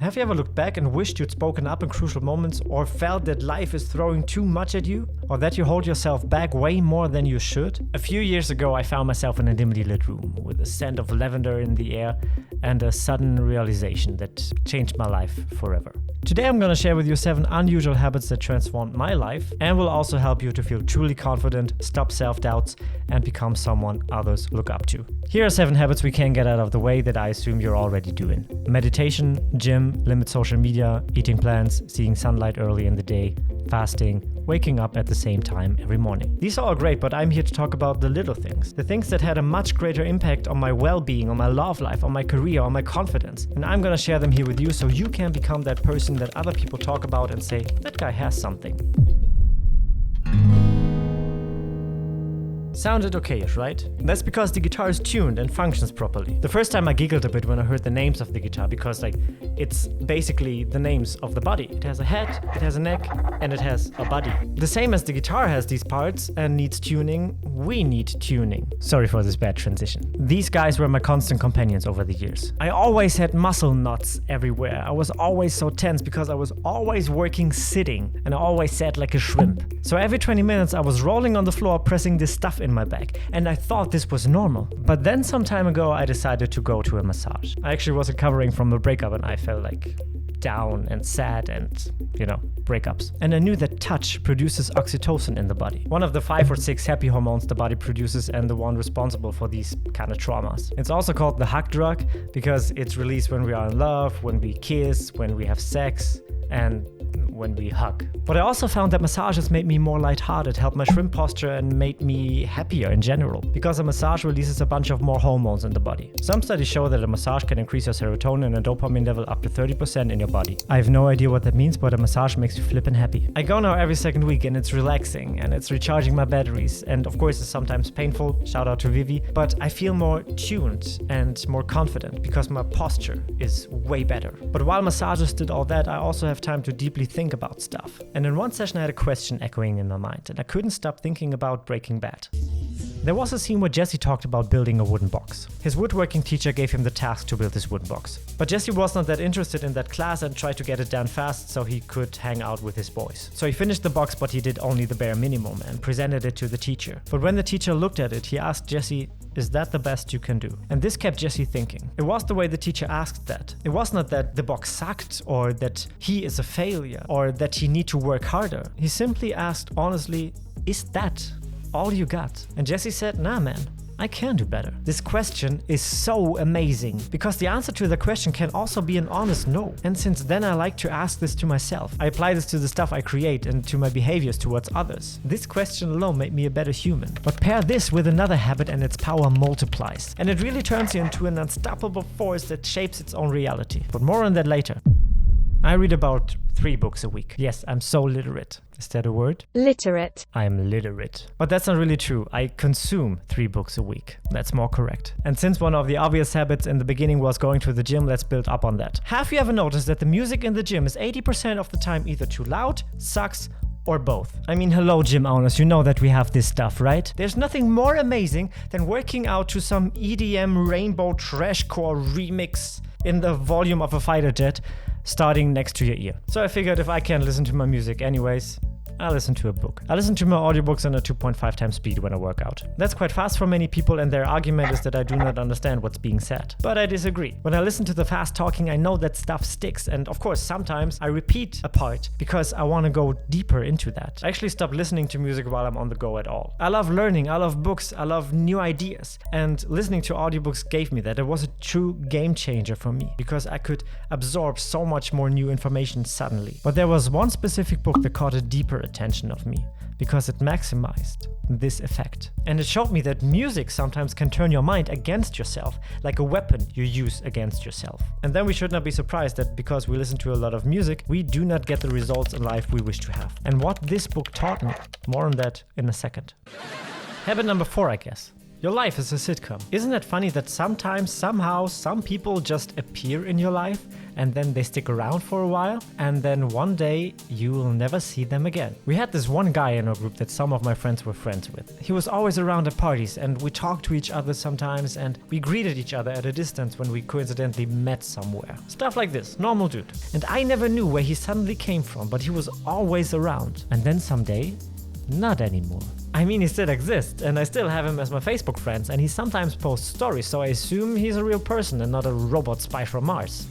Have you ever looked back and wished you'd spoken up in crucial moments, or felt that life is throwing too much at you, or that you hold yourself back way more than you should? A few years ago, I found myself in a dimly lit room with a scent of lavender in the air and a sudden realization that changed my life forever. Today I'm going to share with you 7 unusual habits that transformed my life and will also help you to feel truly confident, stop self-doubts, and become someone others look up to. Here are 7 habits we can get out of the way that I assume you're already doing. Meditation, gym, limit social media, eating plants, seeing sunlight early in the day, fasting, waking up at the same time every morning. These are all great, but I'm here to talk about the little things. The things that had a much greater impact on my well-being, on my love life, on my career, on my confidence. And I'm gonna share them here with you so you can become that person that other people talk about and say, that guy has something. Sounded okayish, right? That's because the guitar is tuned and functions properly. The first time I giggled a bit when I heard the names of the guitar because it's basically the names of the body. It has a head, it has a neck, and it has a body. The same as the guitar has these parts and needs tuning, we need tuning. Sorry for this bad transition. These guys were my constant companions over the years. I always had muscle knots everywhere. I was always so tense because I was always working sitting and I always sat like a shrimp. So every 20 minutes I was rolling on the floor pressing this stuff in my back, and I thought this was normal. But then some time ago I decided to go to a massage. I actually was recovering from a breakup and I felt down and sad and, breakups. And I knew that touch produces oxytocin in the body. One of the 5 or 6 happy hormones the body produces and the one responsible for these kind of traumas. It's also called the hug drug because it's released when we are in love, when we kiss, when we have sex, and when we hug. But I also found that massages made me more lighthearted, helped my shrimp posture, and made me happier in general, because a massage releases a bunch of more hormones in the body. Some studies show that a massage can increase your serotonin and dopamine level up to 30% in your body. I have no idea what that means, but a massage makes you flippin' happy. I go now every second week and it's relaxing and it's recharging my batteries, and of course it's sometimes painful, shout out to Vivi, but I feel more tuned and more confident because my posture is way better. But while massages did all that, I also have time to deeply think about stuff. And in one session I had a question echoing in my mind and I couldn't stop thinking about Breaking Bad. There was a scene where Jesse talked about building a wooden box. His woodworking teacher gave him the task to build this wooden box. But Jesse was not that interested in that class and tried to get it done fast so he could hang out with his boys. So he finished the box, but he did only the bare minimum and presented it to the teacher. But when the teacher looked at it, he asked Jesse, "Is that the best you can do?" And this kept Jesse thinking. It was the way the teacher asked that. It was not that the box sucked or that he is a failure or that he need to work harder. He simply asked honestly, "Is that all you got?" And Jesse said, "Nah, man, I can do better." This question is so amazing because the answer to the question can also be an honest no. And since then I like to ask this to myself. I apply this to the stuff I create and to my behaviors towards others. This question alone made me a better human. But pair this with another habit and its power multiplies. And it really turns you into an unstoppable force that shapes its own reality. But more on that later. I read about 3 books a week. Yes, I'm so literate. Is that a word? Literate. I'm literate. But that's not really true. I consume 3 books a week. That's more correct. And since one of the obvious habits in the beginning was going to the gym, let's build up on that. Have you ever noticed that the music in the gym is 80% of the time either too loud, sucks, or both? I mean, hello gym owners, you know that we have this stuff, right? There's nothing more amazing than working out to some EDM rainbow trashcore remix in the volume of a fighter jet starting next to your ear. So I figured if I can't listen to my music anyways, I listen to a book. I listen to my audiobooks on a 2.5 times speed when I work out. That's quite fast for many people and their argument is that I do not understand what's being said. But I disagree. When I listen to the fast talking, I know that stuff sticks, and of course sometimes I repeat a part because I want to go deeper into that. I actually stopped listening to music while I'm on the go at all. I love learning, I love books, I love new ideas, and listening to audiobooks gave me that. It was a true game changer for me because I could absorb so much more new information suddenly. But there was one specific book that caught a deeper attention of me because it maximized this effect. And it showed me that music sometimes can turn your mind against yourself, like a weapon you use against yourself. And then we should not be surprised that because we listen to a lot of music, we do not get the results in life we wish to have. And what this book taught me, more on that in a second. Habit number 4, I guess. Your life is a sitcom. Isn't it funny that sometimes, somehow, some people just appear in your life and then they stick around for a while and then one day you will never see them again? We had this one guy in our group that some of my friends were friends with. He was always around at parties and we talked to each other sometimes and we greeted each other at a distance when we coincidentally met somewhere. Stuff like this, normal dude. And I never knew where he suddenly came from, but he was always around. And then someday, not anymore. I mean, he still exists, and I still have him as my Facebook friends, and he sometimes posts stories, so I assume he's a real person and not a robot spy from Mars.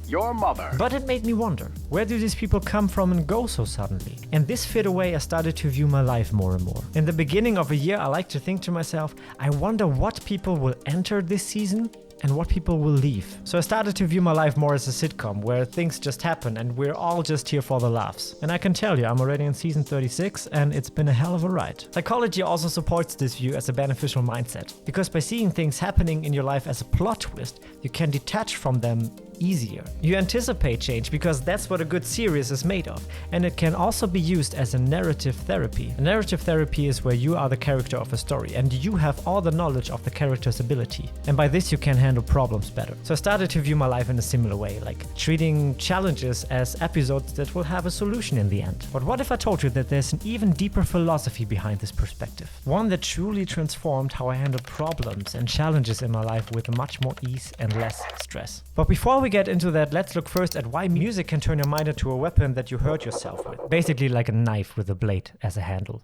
Your mother. But it made me wonder, where do these people come from and go so suddenly? And this fit away, I started to view my life more and more. In the beginning of a year, I like to think to myself, I wonder what people will enter this season and what people will leave. So I started to view my life more as a sitcom, where things just happen and we're all just here for the laughs. And I can tell you, I'm already in season 36 and it's been a hell of a ride. Psychology also supports this view as a beneficial mindset, because by seeing things happening in your life as a plot twist, you can detach from them easier. You anticipate change because that's what a good series is made of, and it can also be used as a narrative therapy. A narrative therapy is where you are the character of a story and you have all the knowledge of the character's ability, and by this you can handle problems better. So I started to view my life in a similar way, like treating challenges as episodes that will have a solution in the end. But what if I told you that there's an even deeper philosophy behind this perspective? One that truly transformed how I handle problems and challenges in my life with much more ease and less stress. But before we get into that, let's look first at why music can turn your mind into a weapon that you hurt yourself with. Basically like a knife with a blade as a handle.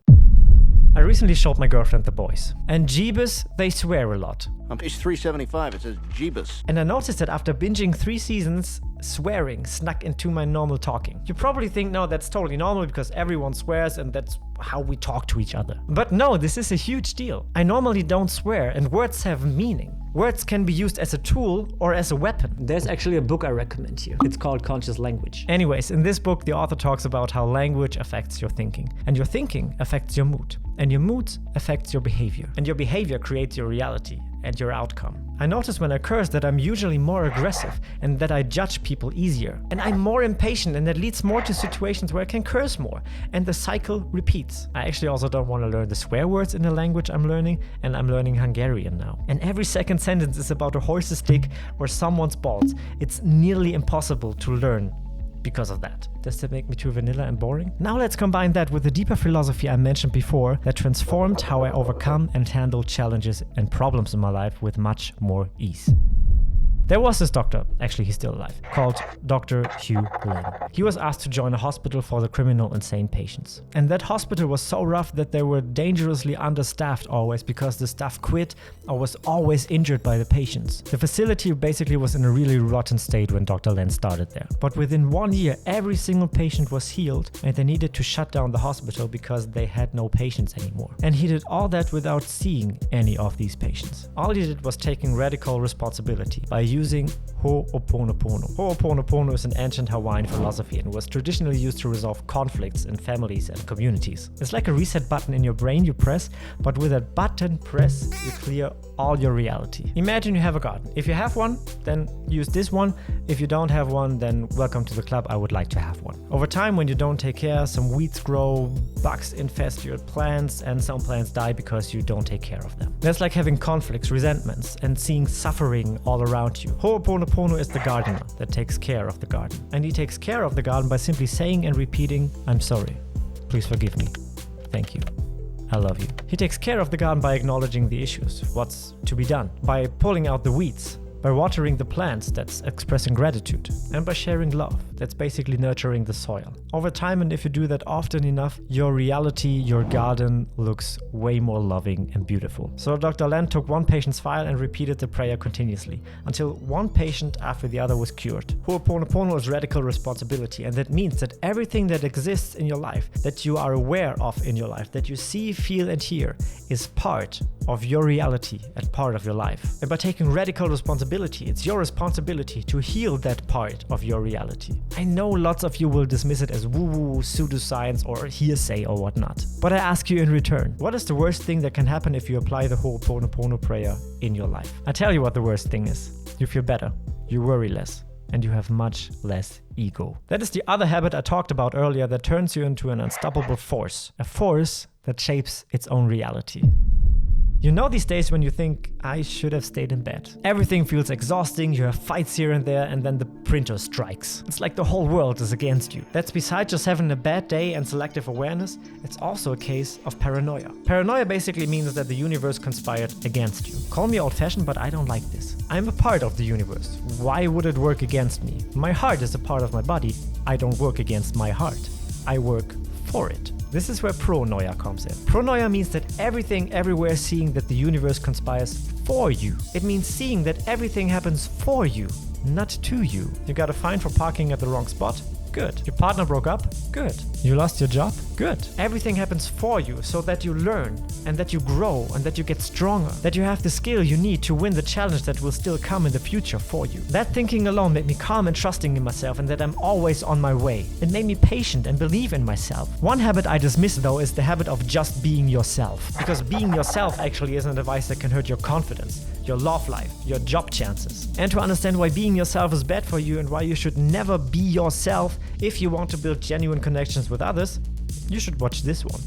I recently showed my girlfriend The Boys, and Jeebus, they swear a lot. On page 375, it says Jeebus. And I noticed that after binging 3 seasons, swearing snuck into my normal talking. You probably think, no, that's totally normal because everyone swears and that's how we talk to each other. But no, this is a huge deal. I normally don't swear, and words have meaning. Words can be used as a tool or as a weapon. There's actually a book I recommend here. It's called Conscious Language. Anyways, in this book, the author talks about how language affects your thinking. And your thinking affects your mood. And your mood affects your behavior. And your behavior creates your reality and your outcome. I notice when I curse that I'm usually more aggressive and that I judge people easier. And I'm more impatient, and that leads more to situations where I can curse more. And the cycle repeats. I actually also don't want to learn the swear words in the language I'm learning, and I'm learning Hungarian now. And every second sentence is about a horse's dick or someone's balls. It's nearly impossible to learn because of that. Does that make me too vanilla and boring? Now let's combine that with the deeper philosophy I mentioned before that transformed how I overcome and handle challenges and problems in my life with much more ease. There was this doctor, actually he's still alive, called Dr. Hugh Lynn. He was asked to join a hospital for the criminal insane patients. And that hospital was so rough that they were dangerously understaffed always because the staff quit or was always injured by the patients. The facility basically was in a really rotten state when Dr. Lynn started there. But within 1 year, every single patient was healed and they needed to shut down the hospital because they had no patients anymore. And he did all that without seeing any of these patients. All he did was taking radical responsibility by using Ho'oponopono. Ho'oponopono is an ancient Hawaiian philosophy and was traditionally used to resolve conflicts in families and communities. It's like a reset button in your brain you press, but with that button press, you clear all your reality. Imagine you have a garden. If you have one, then use this one. If you don't have one, then welcome to the club. I would like to have one. Over time, when you don't take care, some weeds grow, bugs infest your plants, and some plants die because you don't take care of them. That's like having conflicts, resentments, and seeing suffering all around you. Ho'oponopono is the gardener that takes care of the garden. And he takes care of the garden by simply saying and repeating, "I'm sorry. Please forgive me. Thank you. I love you." He takes care of the garden by acknowledging the issues, what's to be done, by pulling out the weeds, by watering the plants, that's expressing gratitude, and by sharing love, that's basically nurturing the soil. Over time, and if you do that often enough, your reality, your garden looks way more loving and beautiful. So Dr. Lynn took one patient's file and repeated the prayer continuously, until one patient after the other was cured. Ho'oponopono is radical responsibility, and that means that everything that exists in your life, that you are aware of in your life, that you see, feel, and hear, is part of your reality and part of your life. And by taking radical responsibility, it's your responsibility to heal that part of your reality. I know lots of you will dismiss it as woo-woo, pseudoscience, or hearsay or whatnot. But I ask you in return, what is the worst thing that can happen if you apply the Ho'oponopono prayer in your life? I tell you what the worst thing is. You feel better, you worry less, and you have much less ego. That is the other habit I talked about earlier that turns you into an unstoppable force. A force that shapes its own reality. You know these days when you think, I should have stayed in bed. Everything feels exhausting, you have fights here and there, and then the printer strikes. It's like the whole world is against you. That's besides just having a bad day and selective awareness, it's also a case of paranoia. Paranoia basically means that the universe conspired against you. Call me old-fashioned, but I don't like this. I'm a part of the universe. Why would it work against me? My heart is a part of my body. I don't work against my heart. I work for it. This is where pronoia comes in. Pronoia means that everything everywhere is seeing that the universe conspires for you. It means seeing that everything happens for you, not to you. You got a fine for parking at the wrong spot? Good. Your partner broke up? Good. You lost your job? Good. Everything happens for you so that you learn and that you grow and that you get stronger, that you have the skill you need to win the challenge that will still come in the future for you. That thinking alone made me calm and trusting in myself and that I'm always on my way. It made me patient and believe in myself. One habit I dismiss though is the habit of just being yourself. Because being yourself actually isn't a device that can hurt your confidence, your love life, your job chances. And to understand why being yourself is bad for you and why you should never be yourself if you want to build genuine connections with others, you should watch this one.